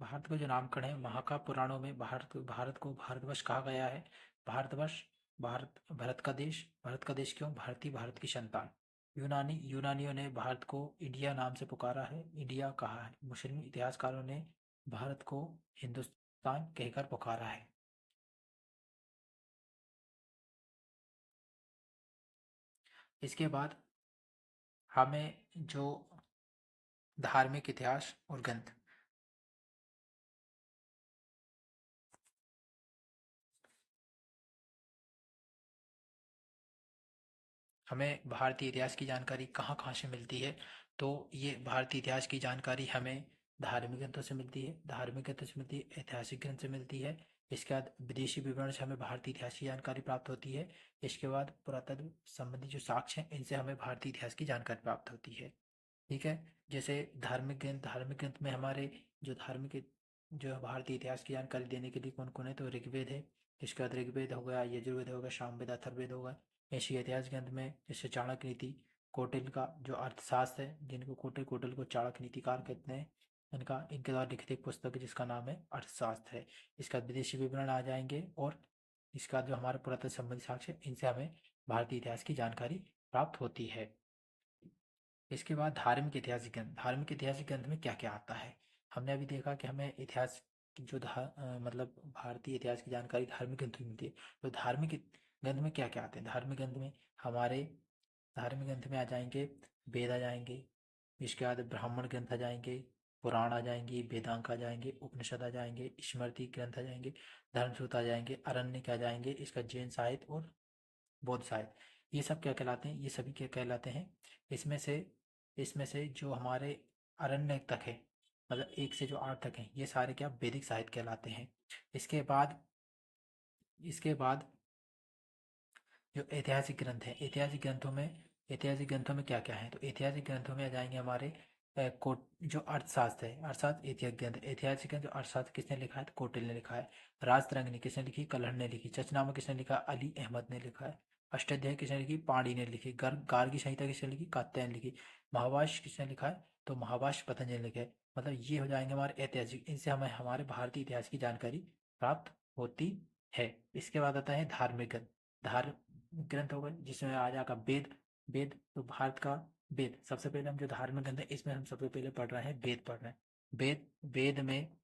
भारत का जो नामकरण है, महाका पुराणों में भारत भारत को भारतवर्ष कहा गया है। भारतवर्ष, भारत भारत का देश क्यों? भारतीय, भारत की संतान। यूनानियों ने भारत को इंडिया नाम से पुकारा है, इंडिया कहा है। मुस्लिम इतिहासकारों ने भारत को हिंदुस्तान कहकर पुकारा है। इसके बाद हमें जो धार्मिक इतिहास और ग्रंथ, हमें भारतीय इतिहास की जानकारी कहाँ कहाँ से मिलती है? तो ये भारतीय इतिहास की जानकारी हमें धार्मिक ग्रंथों से मिलती है, धार्मिक ग्रंथों से मिलती है, ऐतिहासिक ग्रंथ से मिलती है। इसके बाद विदेशी विवरण से हमें भारतीय इतिहास की जानकारी प्राप्त होती है। इसके बाद पुरातत्व संबंधी जो साक्ष्य हैं, इनसे हमें भारतीय इतिहास की जानकारी प्राप्त होती है। ठीक है। जैसे धार्मिक ग्रंथ में हमारे जो धार्मिक जो भारतीय इतिहास की जानकारी देने के लिए कौन कौन है? तो ऋग्वेद है। इसके बाद ऋग्वेद हो गया, यजुर्वेद हो गया, सामवेद, अथर्ववेद होगा। ऐसे इतिहास ग्रंथ में जैसे चाणक्य नीति, कौटिल्य का जो अर्थशास्त्र है, जिनको कौटिल्य को चाणक्य नीतिकार कहते हैं, इनका इनके द्वारा लिखित एक पुस्तक है जिसका नाम है अर्थशास्त्र है। इसका विदेशी विवरण आ जाएंगे, और इसका जो हमारे पुरातत्व संबंधी साक्ष्य, इनसे हमें भारतीय इतिहास की जानकारी प्राप्त होती है। इसके बाद धार्मिक ऐतिहासिक ग्रंथ में क्या क्या आता है? हमने अभी देखा कि हमें इतिहास की मतलब भारतीय इतिहास की जानकारी धार्मिक ग्रंथ में मिलती है। तो ग्रंथ में क्या क्या आते हैं? हमारे धार्मिक ग्रंथ में आ जाएंगे वेद आ जाएंगे। इसके बाद ब्राह्मण ग्रंथ आ जाएंगे, पुराण आ जाएंगे, वेदांग आ जाएंगे, उपनिषद आ जाएंगे, स्मृति ग्रंथ आ जाएंगे, धर्मसूत्र आ जाएंगे, अरण्यक आ जाएंगे, इसका जैन साहित्य और बौद्ध साहित्य। ये सब क्या कहलाते हैं? ये सभी क्या कहलाते हैं? इसमें से इसमें से जो हमारे अरण्यक तक है, मतलब 1 से जो 8 तक हैं, ये सारे क्या वैदिक साहित्य कहलाते हैं। इसके बाद इसके बाद जो ऐतिहासिक ग्रंथ हैं, ऐतिहासिक ग्रंथों में क्या क्या है? तो ऐतिहासिक ग्रंथों में आ जाएंगे हमारे कोट जो अर्थशास्त्र है, अर्थशास्त्र ऐतिहासिक ग्रंथ जो अर्थशास्त्र किसने लिखा है? तो कौटिल्य ने लिखा है। राजतरंगिणी किसने लिखी? कलहड़ ने लिखी। चचनामा किसने लिखा? अली अहमद ने लिखा है। अष्टाध्यायी किसने लिखी? पाणी ने लिखी। गार्गी संहिता किसने लिखी? कात्यायन ने लिखी। महाभाष्य किसने लिखा है? तो महाभाष्य पतंजलि ने लिखा है। मतलब ये हो जाएंगे हमारे ऐतिहासिक, इनसे हमें हमारे भारतीय इतिहास की जानकारी प्राप्त होती है। इसके बाद आता है धार्मिक ग्रंथ। धार्मिक ग्रंथ हो गए जिसमें आ जाएगा वेद। तो भारत का वेद, सबसे पहले हम जो धार्मिक ग्रंथ है, इसमें हम सबसे पहले पढ़ रहे हैं वेद पढ़ रहे हैं। वेद वेद में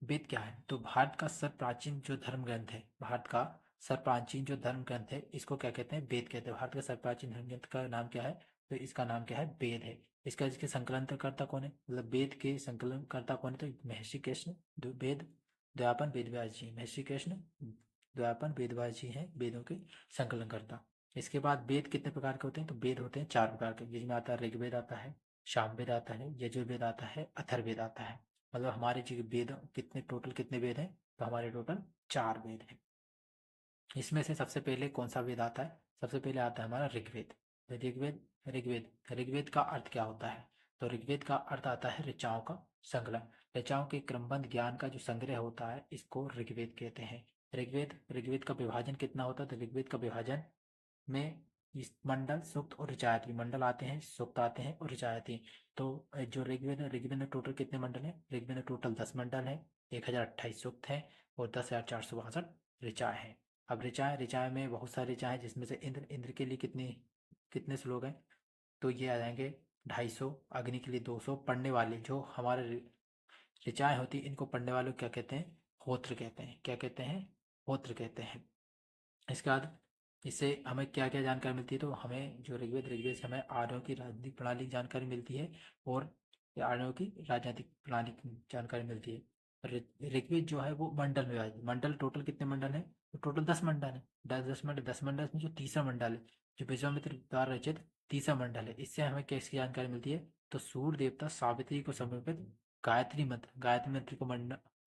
वेद क्या है? तो भारत का सर्वप्राचीन जो धर्म ग्रंथ है, भारत का सर्वप्राचीन जो धर्म ग्रंथ है, इसको क्या कहते हैं? वेद कहते हैं। भारत का सर्वप्राचीन धर्म ग्रंथ का नाम क्या है? तो इसका नाम क्या है? वेद है। इसके संकलनकर्ता कौन है? मतलब वेद के संकलनकर्ता कौन है? तो महर्षि कृष्ण वेद द्व्यापन वेदव्यास जी, महर्षि कृष्ण द्व्यापन वेदव्यास जी हैं वेदों के संकलनकर्ता। इसके बाद वेद कितने प्रकार के होते हैं? तो वेद होते हैं 4 प्रकार के, जिसमें आता है ऋग्वेद आता है, सामवेद आता है, यजुर्वेद आता है, अथर्ववेद आता है। मतलब हमारे जो वेद कितने वेद हैं? तो हमारे टोटल 4 वेद हैं। इसमें से सबसे पहले कौन सा वेद आता है? सबसे पहले आता है हमारा ऋग्वेद। ऋग्वेद ऋग्वेद ऋग्वेद का अर्थ क्या होता है? तो ऋग्वेद का अर्थ आता है ऋचाओं का संकलन। ऋचाओं के क्रमबद्ध ज्ञान का जो संग्रह होता है, इसको ऋग्वेद कहते हैं। ऋग्वेद का विभाजन कितना होता है? तो ऋग्वेद का विभाजन में इस मंडल, सूक्त और ऋचायती, मंडल आते हैं, सूक्त आते हैं और ऋचायती। तो जो ऋग्वेद में टोटल कितने मंडल हैं? ऋग्वेद में टोटल 10 मंडल हैं, 1028 सूक्त हैं और 10,462 ऋचाएँ हैं। अब ऋचाएँ में बहुत सारी ऋचाएँ हैं, जिसमें से इंद्र के लिए कितने कितने श्लोक हैं? तो ये आ जाएंगे 250। अग्नि के लिए 200। पढ़ने वाले जो हमारे ऋचाएँ होती हैं, इनको पढ़ने वालों को क्या कहते हैं? होत्र कहते हैं। क्या कहते हैं? होत्र कहते हैं। इसके बाद इससे हमें क्या क्या जानकारी मिलती है? तो हमें जो ऋग्वेद से हमें आर्यों की राजनीतिक प्रणाली की जानकारी मिलती है, और आर्यों की राजनीतिक प्रणाली की जानकारी मिलती है। ऋग्वेद जो है वो मंडल में विभाजित, मंडल टोटल कितने मंडल हैं? तो टोटल 10 मंडल है। 10 मंडल में जो तीसरा मंडल है, जो विश्वामित्र द्वारा रचित तीसरा मंडल है, इससे हमें कैसी जानकारी मिलती है? तो सूर्य देवता सावित्री को समर्पित गायत्री मंत्र को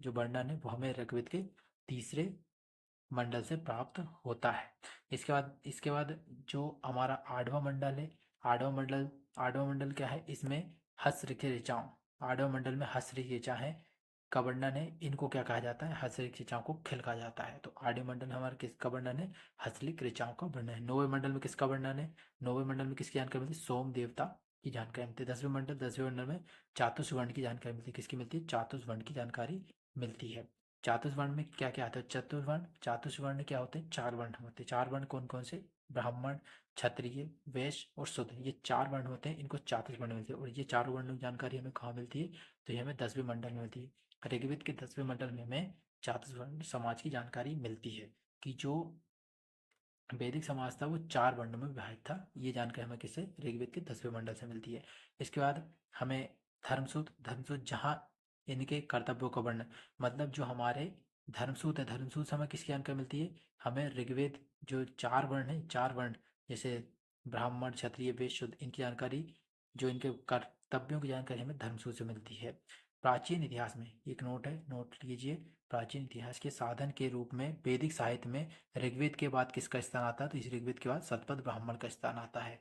जो वर्णन है, वो हमें ऋग्वेद के तीसरे मंडल से प्राप्त होता है। इसके बाद जो हमारा 8वां मंडल है, 8वां मंडल क्या है? इसमें हस्तलिखित ऋचाओं, 8वें मंडल में हस्तलिखित ऋचा है का वर्णन है। इनको क्या कहा जाता है? हस्तलिखित ऋचाओं को खिल कहा जाता है। तो 8वें मंडल हमारा किसका वर्णन है? हस्तलिखित ऋचाओं का वर्णन है। 9वें मंडल में किसका वर्णन है? 9वें मंडल में किसकी जानकारी मिलती है? सोम देवता की जानकारी मिलती है। 10वें मंडल में चातुर्वर्ण की जानकारी मिलती है। किसकी मिलती है? चातुर्वर्ण की जानकारी मिलती है। चातुर्वर्ण में क्या क्या आता है? चातुर्वर्ण क्या होते हैं? 4 वर्ण होते हैं। 4 वर्ण कौन कौन से? ब्राह्मण, क्षत्रिय, वैश्य और शूद्र, ये 4 वर्ण होते हैं, इनको चातुर्वर्ण मिलते हैं। और ये 4 वर्णों की जानकारी हमें कहाँ मिलती है? तो ये हमें 10वें मंडल में मिलती है। ऋग्वेद के 10वें मंडल में हमें चातुर्वर्ण समाज की जानकारी मिलती है कि जो वैदिक समाज था वो 4 वर्णों में विभाजित था। ये जानकारी हमें किससे? ऋग्वेद के 10वें मंडल से मिलती है। इसके बाद हमें धर्मसूत्र जहाँ इनके कर्तव्यों का वर्णन, मतलब जो हमारे धर्मसूत्र है, धर्मसूत्र से हमें किसकी जानकारी मिलती है? हमें ऋग्वेद जो 4 वर्ण है, 4 वर्ण जैसे ब्राह्मण, क्षत्रिय, वैश्य, शूद्र, इनकी जानकारी, जो इनके कर्तव्यों की जानकारी हमें धर्मसूत्र से मिलती है। प्राचीन इतिहास में एक नोट है, नोट लीजिए। प्राचीन इतिहास के साधन के रूप में वैदिक साहित्य में ऋग्वेद के बाद किसका स्थान आता है? तो इस ऋग्वेद के बाद शतपथ ब्राह्मण का स्थान आता है।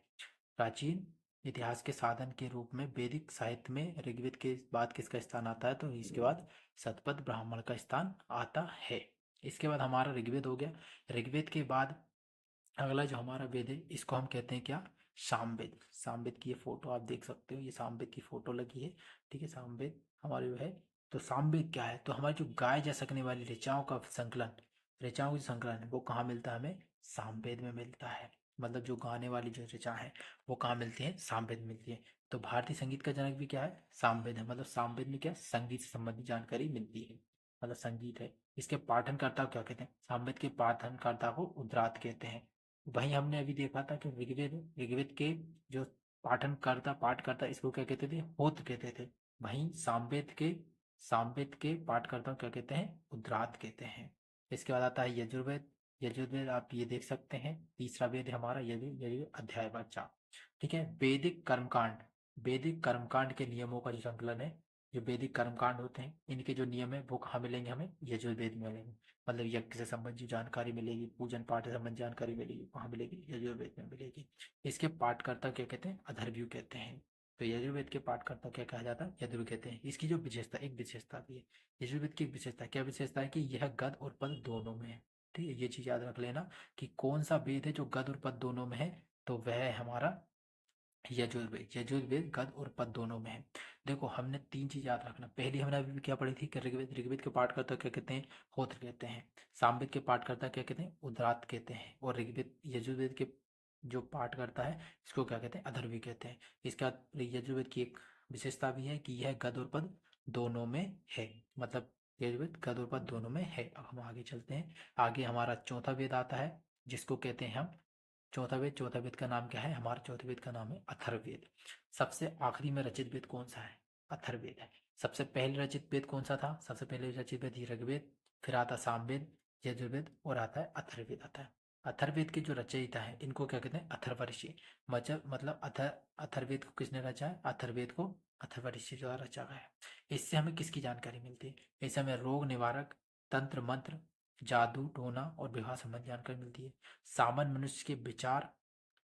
प्राचीन इतिहास के साधन के रूप में वैदिक साहित्य में ऋग्वेद के बाद किसका स्थान आता है? तो इसके बाद शतपथ ब्राह्मण का स्थान आता है। इसके बाद हमारा ऋग्वेद हो गया। ऋग्वेद के बाद अगला जो हमारा वेद है, इसको हम कहते हैं क्या? सामवेद। सामवेद की ये फोटो आप देख सकते हो, ये सामवेद की फोटो लगी है। ठीक है, सामवेद हमारे जो है। तो सामवेद क्या है? तो हमारी जो गाए जा सकने वाली ऋचाओं का संकलन, ऋचाओं का संकलन है, वो कहाँ मिलता है? हमें सामवेद में मिलता है। मतलब जो गाने वाली जो ऋचा है वो कहाँ मिलती है? सामवेद में मिलती है। तो भारतीय संगीत का जनक भी क्या है? सामवेद है। मतलब सामवेद में क्या? संगीत से संबंधित जानकारी मिलती है, मतलब संगीत है। इसके पाठनकर्ता को क्या कहते हैं? सामवेद के पाठनकर्ता को उद्रात कहते हैं। वहीं हमने अभी देखा था कि ऋग्वेद ऋग्वेद के जो पाठ करता इसको क्या कहते थे? होत्र कहते थे। वहीं सामवेद के पाठकर्ता को क्या कहते हैं? उद्रात कहते हैं। इसके बाद आता है यजुर्वेद। यजुर्वेद आप ये देख सकते हैं, तीसरा वेद है हमारा यजुर्वेद अध्याय वाचा। ठीक है, वैदिक कर्मकांड के नियमों का जो संकलन है, जो वैदिक कर्मकांड होते हैं इनके जो नियम है वो कहाँ मिलेंगे? हमें यजुर्वेद में मिलेंगे। मतलब यज्ञ से संबंधित जानकारी मिलेगी, पूजन पाठ से संबंधित जानकारी मिलेगी, कहाँ मिलेगी? यजुर्वेद में मिलेगी। इसके पाठकर्ता क्या कहते हैं? अथर्वयु कहते हैं। तो यजुर्वेद के पाठकर्ता क्या कहा जाता है? यजुर्वेद कहते हैं। इसकी जो विशेषता, एक विशेषता भी है यजुर्वेद की। एक विशेषता क्या विशेषता है? कि यह गद और पद दोनों में है। ठीक है, ये चीज याद रख लेना कि कौन सा वेद है जो गद और पद दोनों में है। तो वह है हमारा यजुर्वेद गद और पद दोनों में है। देखो हमने 3 चीज याद रखना। पहली हमने अभी क्या पढ़ी थी कि ऋग्वेद के पाठकर्ता क्या कहते हैं? होत्र कहते हैं। सामवेद के पाठकर्ता क्या कहते हैं? उद्रात कहते हैं। और ऋग्वेद यजुर्वेद के जो पाठकर्ता है इसको क्या कहते हैं? अथर्वणि कहते हैं। इसके बाद यजुर्वेद की एक विशेषता भी है कि यह गद और पद दोनों में है। मतलब यजुर्वेद गद और पद दोनों में है। अब हम आगे चलते हैं। आगे हमारा चौथा वेद आता है जिसको कहते हैं हम चौथा वेद का नाम क्या है? हमारा चौथे वेद का नाम है अथर्ववेद। सबसे आखिरी में रचित वेद कौन सा है? अथर्ववेद है। सबसे पहले रचित वेद कौन सा था? सबसे पहले रचित वेद ऋग्वेद, फिर आता सामवेद, यजुर्वेद और आता है अथर्ववेद आता है। अथर्ववेद के जो रचयिता है इनको क्या कहते हैं? अथर्व ऋषि। मतलब अथर्ववेद को किसने रचा है? अथर्ववेद को अथर्व ऋषि द्वारा रचा गया है। इससे हमें किसकी जानकारी मिलती है? इससे हमें रोग निवारक, तंत्र मंत्र, जादू टोना और विवाह संबंधी जानकारी मिलती है। सामान्य मनुष्य के विचार,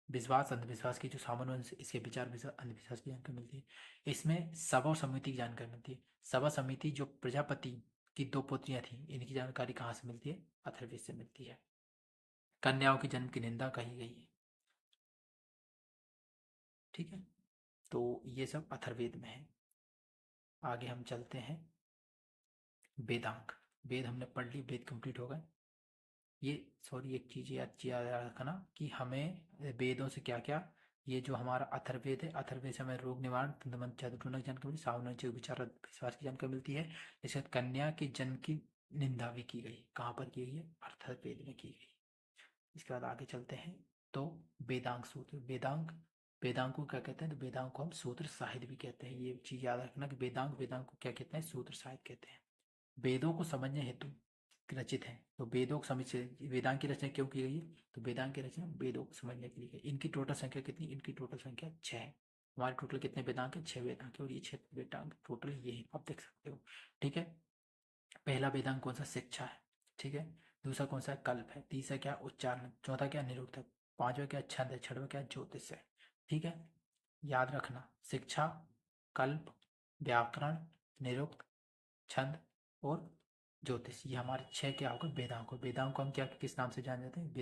विश्वास, अंधविश्वास की जो सामान्य मनुष्य इसके विचार, विश्वास, अंधविश्वास की जानकारी मिलती है। इसमें सभा और समिति की जानकारी मिलती है। सभा समिति जो प्रजापति की 2 पुत्रियां थी, इनकी जानकारी कहाँ से मिलती है? अथर्ववेद से मिलती है। कन्याओं के जन्म की निंदा कही गई है। ठीक है, तो ये सब अथर्ववेद में है। आगे हम चलते हैं। वेदांग। वेद हमने पढ़ ली, वेद कंप्लीट हो गए। ये सॉरी एक चीज याद रखना कि हमें वेदों से क्या क्या, ये जो हमारा अथर्ववेद है, अथर्ववेद से हमें रोग निवारण, तंत्र जादूटोना की जानकारी मिलती है, सावधान विचार विश्वास की जानकारी मिलती है। इसके बाद कन्या के जन्म की निंदा भी की गई। कहाँ पर की गई है? अथर्ववेद में की गई। इसके बाद आगे चलते हैं। तो वेदांग सूत्र, वेदांग को क्या कहते हैं? तो वेदांग को हम सूत्र साहित्य भी कहते हैं। ये चीज याद रखना कि वेदांग को क्या कहते हैं? सूत्र साहित्य कहते हैं। वेदों को समझने हेतु रचित है। तो वेदों को समझ से वेदांग की रचना क्यों की गई है? तो वेदांग की रचना वेदों को समझने के लिए है। इनकी टोटल संख्या कितनी? इनकी टोटल संख्या 6 है। हमारे टोटल कितने वेदांग है? 6 वेदांग है। और ये 6 वेदांग टोटल ये है, आप देख सकते हो। ठीक है, पहला वेदांग कौन सा? शिक्षा है। ठीक है, दूसरा कौन सा है? कल्प है। तीसरा क्या? उच्चारण। चौथा क्या? निरुक्तक। पांचवा क्या? छंद है। छठवा क्या? ज्योतिष है। ठीक है, याद रखना, शिक्षा, कल्प, व्याकरण, निरुक्त, छंद और ज्योतिष, ये हमारे 6 क्या होगा? वेदांग को। वेदांग को हम क्या किस नाम से जान जाते हैं? वेदांग